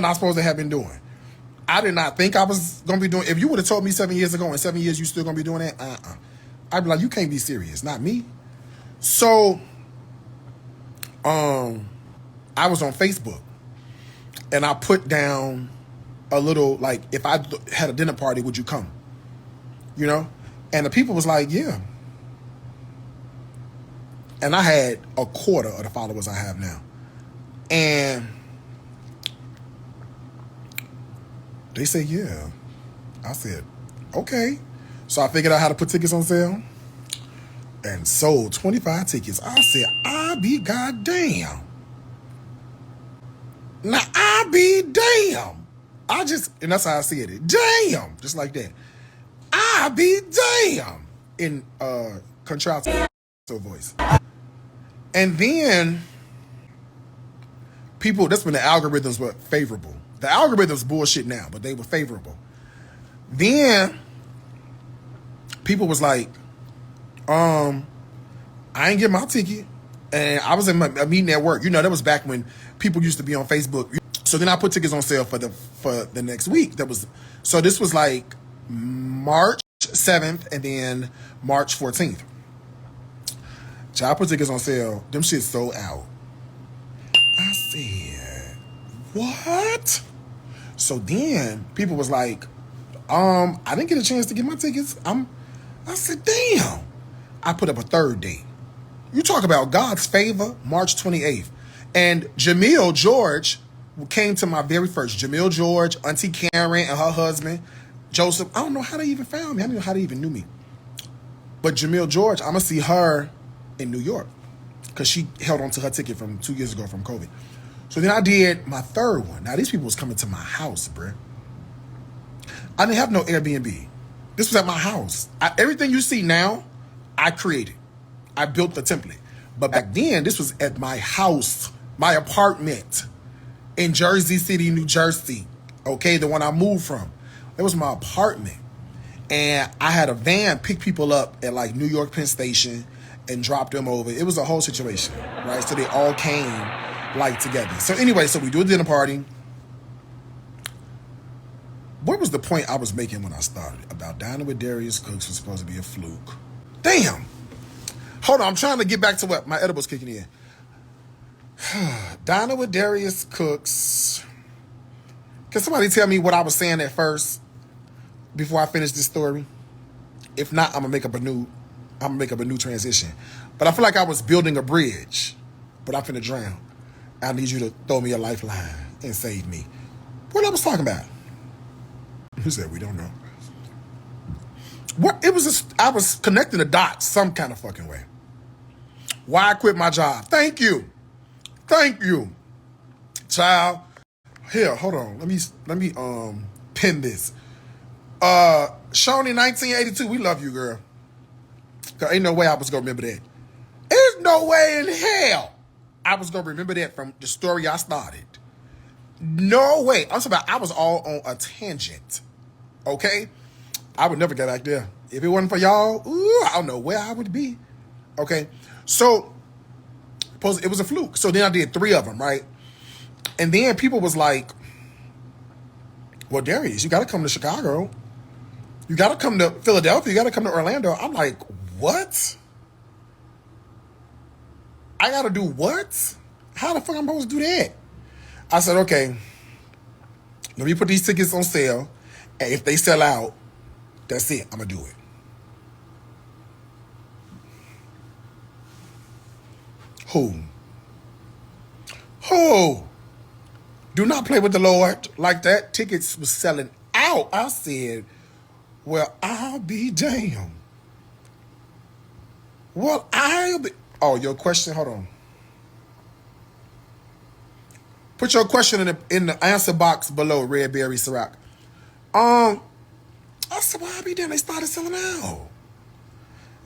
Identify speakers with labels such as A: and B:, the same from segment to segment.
A: not supposed to have been doing. I did not think I was going to be doing. If you would have told me 7 years ago, in 7 years you still going to be doing that, I'd be like, you can't be serious, not me. So, I was on Facebook, and I put down a little, like, if I had a dinner party, would you come? You know? And the people was like, yeah. And I had a quarter of the followers I have now. And they said, yeah. I said, okay. So I figured out how to put tickets on sale and sold 25 tickets. I said, I'll be goddamn. Now, I'll be damn. And that's how I see it. Damn. Just like that. I'll be damn. In contralto voice. And then people, that's when the algorithms were favorable. The algorithms bullshit now, but they were favorable. Then people was like, I ain't get my ticket. And I was in a meeting at work. You know, that was back when people used to be on Facebook. So then I put tickets on sale for the next week. So this was like March 7th and then March 14th. So I put tickets on sale. Them shit sold out. I said, what? So then people was like, I didn't get a chance to get my tickets. I said, damn. I put up a third date. You talk about God's favor, March 28th. And Jamil George came to my very first. Jamil George, Auntie Karen, and her husband, Joseph. I don't know how they even found me. I don't know how they even knew me. But Jamil George, I'm going to see her in New York because she held on to her ticket from 2 years ago from COVID. So then I did my third one. Now, these people was coming to my house, bruh. I didn't have no Airbnb. This was at my house. Everything you see now, I created. I built the template. But back then, this was at my house, my apartment in Jersey City, New Jersey. Okay, the one I moved from. It was my apartment. And I had a van pick people up at like New York Penn Station and drop them over. It was a whole situation, right? So they all came like together. So anyway, so we do a dinner party. What was the point I was making when I started? About dining with Darius Cooks was supposed to be a fluke. Damn. Hold on, I'm trying to get back to what my edible's kicking in. Dining with Darius Cooks. Can somebody tell me what I was saying at first before I finish this story? If not, I'm gonna make up a new transition. But I feel like I was building a bridge, but I'm finna drown. I need you to throw me a lifeline and save me. What I was talking about? Who said we don't know? What it was? I was connecting the dots some kind of fucking way. Why I quit my job? Thank you, child. Here, hold on. Let me pin this. Shawnee 1982. We love you, girl. Cause ain't no way I was gonna remember that. There's no way in hell I was gonna remember that from the story I started. No way. I'm talking about I was all on a tangent. Okay? I would never get back there. If it wasn't for y'all, I don't know where I would be. Okay? So, it was a fluke. So then I did 3 of them, right? And then people was like, well, Darius, you got to come to Chicago. You got to come to Philadelphia. You got to come to Orlando. I'm like, what? I got to do what? How the fuck am I supposed to do that? I said, okay, let me put these tickets on sale. And if they sell out, that's it. I'm going to do it. Who? Do not play with the Lord like that. Tickets was selling out. I said, well, I'll be damned. Well, I'll be... Oh, your question? Hold on. Put your question in the answer box below, Red Berry Ciroc. I said, well, I'll be damned. They started selling out.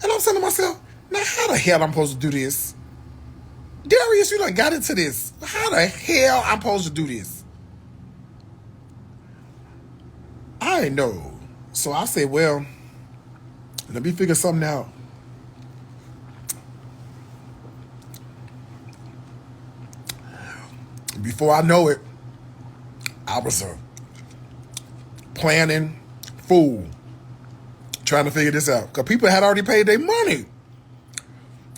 A: And I'm saying to myself, now how the hell I'm supposed to do this? Darius, you done got into this. How the hell I'm supposed to do this? I didn't know. So I said, well, let me figure something out. Before I know it, I was a planning fool trying to figure this out because people had already paid their money.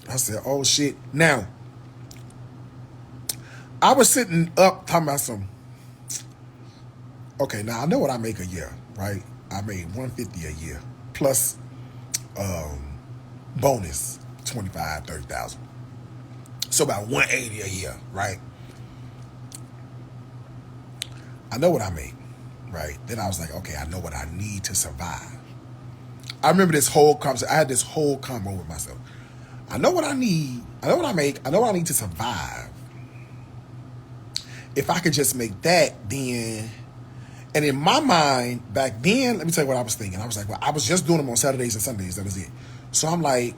A: I said, oh shit. Now, I was sitting up talking about some, okay, now I know what I make a year, right? I made $150 a year plus bonus 25, 30,000. So about 180 a year, right? I know what I make, right? Then I was like, okay, I know what I need to survive. I remember this whole conversation. I had this whole convo with myself. I know what I need. I know what I make. I know what I need to survive. If I could just make that, then... And in my mind, back then, let me tell you what I was thinking. I was like, well, I was just doing them on Saturdays and Sundays. That was it. So I'm like,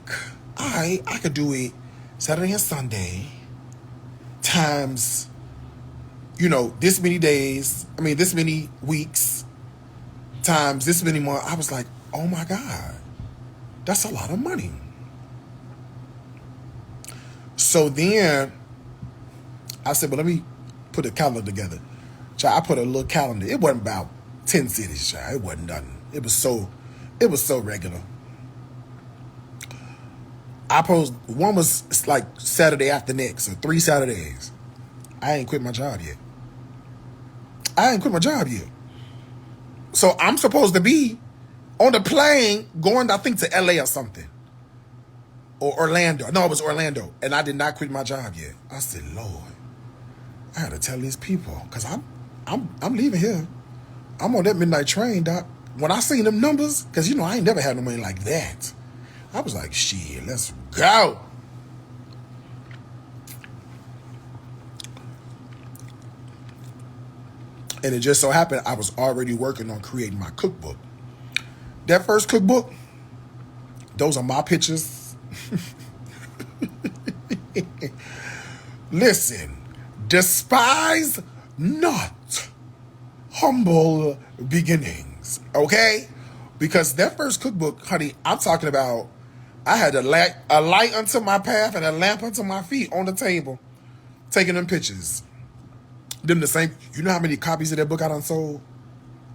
A: all right, I could do it Saturday and Sunday times, this many days. I mean, this many weeks times this many months. I was like, oh my God, that's a lot of money. So then I said, well, let me put a calendar together. Child, I put a little calendar. It wasn't about 10 cities, child. It wasn't nothing. It was so regular. I posed, one was like Saturday after next, so 3 Saturdays. I ain't quit my job yet. So I'm supposed to be on the plane going, I think, to LA or something. Or Orlando. No, it was Orlando. And I did not quit my job yet. I said, Lord, I gotta tell these people, because I'm leaving here. I'm on that midnight train, doc. When I seen them numbers, because I ain't never had no money like that. I was like, shit, let's go. And it just so happened I was already working on creating my cookbook. That first cookbook, those are my pictures. Listen, despise not humble beginnings, okay? Because that first cookbook, honey, I'm talking about, I had a light unto my path and a lamp unto my feet on the table, taking them pictures. Them the same, you know how many copies of that book I done sold?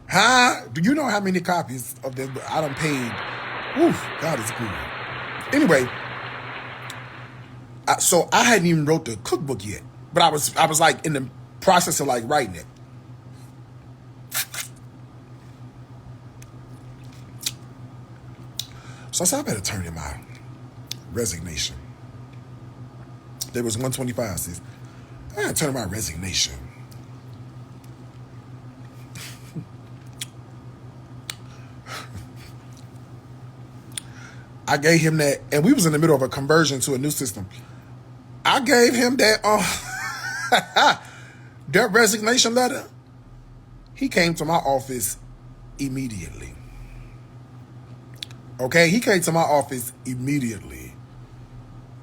A: Huh? Do you know how many copies of that book I done paid? Oof, God is good. Anyway, so I hadn't even wrote the cookbook yet, but I was like in the process of like writing it. So I said, I better turn in my resignation. There was 125, sis. I gotta turn in my resignation. I gave him that, and we was in the middle of a conversion to a new system. I gave him that that resignation letter. He came to my office immediately. Okay, he came to my office immediately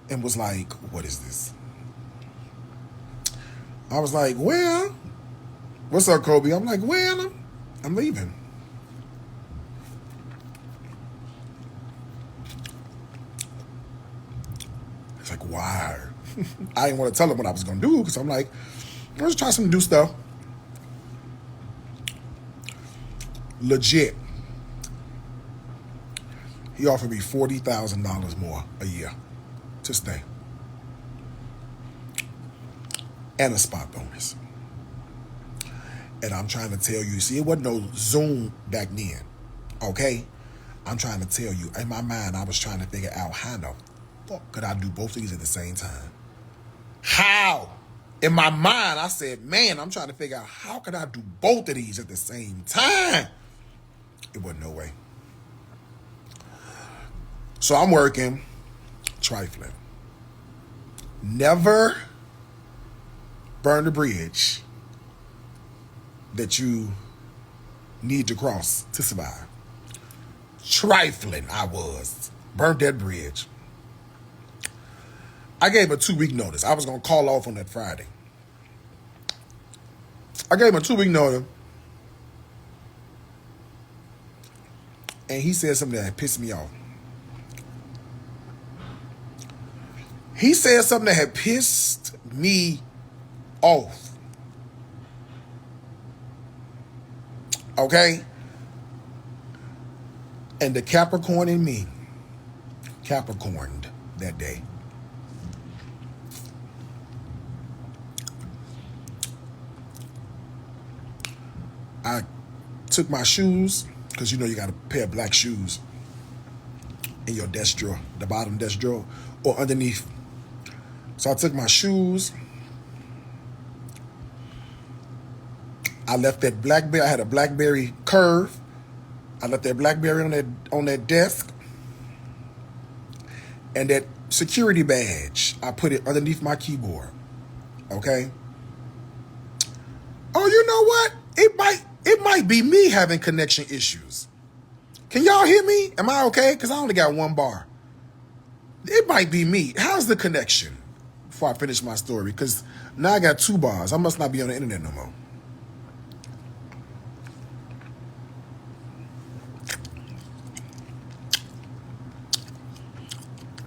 A: and was like, what is this? I was like, well, what's up, Kobe? I'm like, well, I'm leaving. It's like, why? I didn't want to tell him what I was going to do because I'm like, let's try some new stuff. Legit. He offered me $40,000 more a year to stay. And a spot bonus. And I'm trying to tell you, see, it wasn't no Zoom back then, okay? I'm trying to tell you, in my mind, I was trying to figure out how the fuck could I do both of these at the same time? How? In my mind, I said, man, I'm trying to figure out how could I do both of these at the same time? It wasn't no way. So I'm working, trifling. Never burn the bridge that you need to cross to survive. Trifling I was. Burnt that bridge. I gave a 2-week notice. I was going to call off on that Friday. I gave him a 2-week notice. And he said something that pissed me off. He said something that had pissed me off. Okay? And the Capricorn in me, Capricorned that day. I took my shoes, because you know you got a pair of black shoes in your desk drawer, the bottom desk drawer, or underneath. So I took my shoes. I left that BlackBerry. I had a BlackBerry Curve. I left that BlackBerry on that desk. And that security badge, I put it underneath my keyboard. Okay? Oh, you know what? It might be me having connection issues. Can y'all hear me? Am I okay? Because I only got one bar. It might be me. How's the connection? Before I finish my story, because now I got 2 bars. I must not be on the internet no more.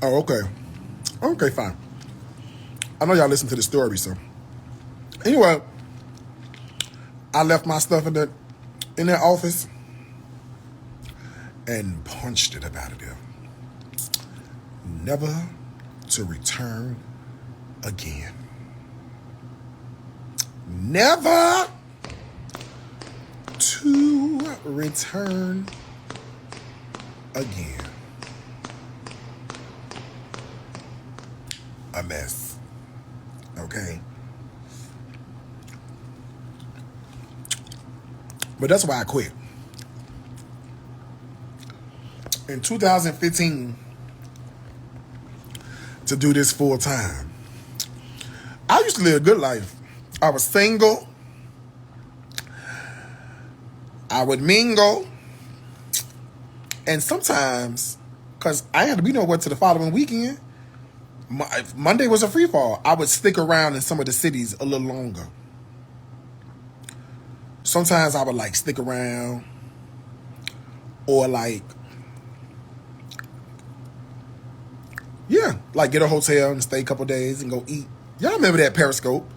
A: Oh, okay. Okay, fine. I know y'all listen to the story, so. Anyway, I left my stuff in that office and punched it up out of there. Never to return again. Never to return again. A mess. Okay? But that's why I quit. In 2015, to do this full time. I used to live a good life. I was single. I would mingle. And sometimes, because I had to be nowhere to the following weekend, Monday was a free fall. I would stick around in some of the cities a little longer. Sometimes I would like stick around or like, yeah, like get a hotel and stay a couple days and go eat. Y'all remember that Periscope?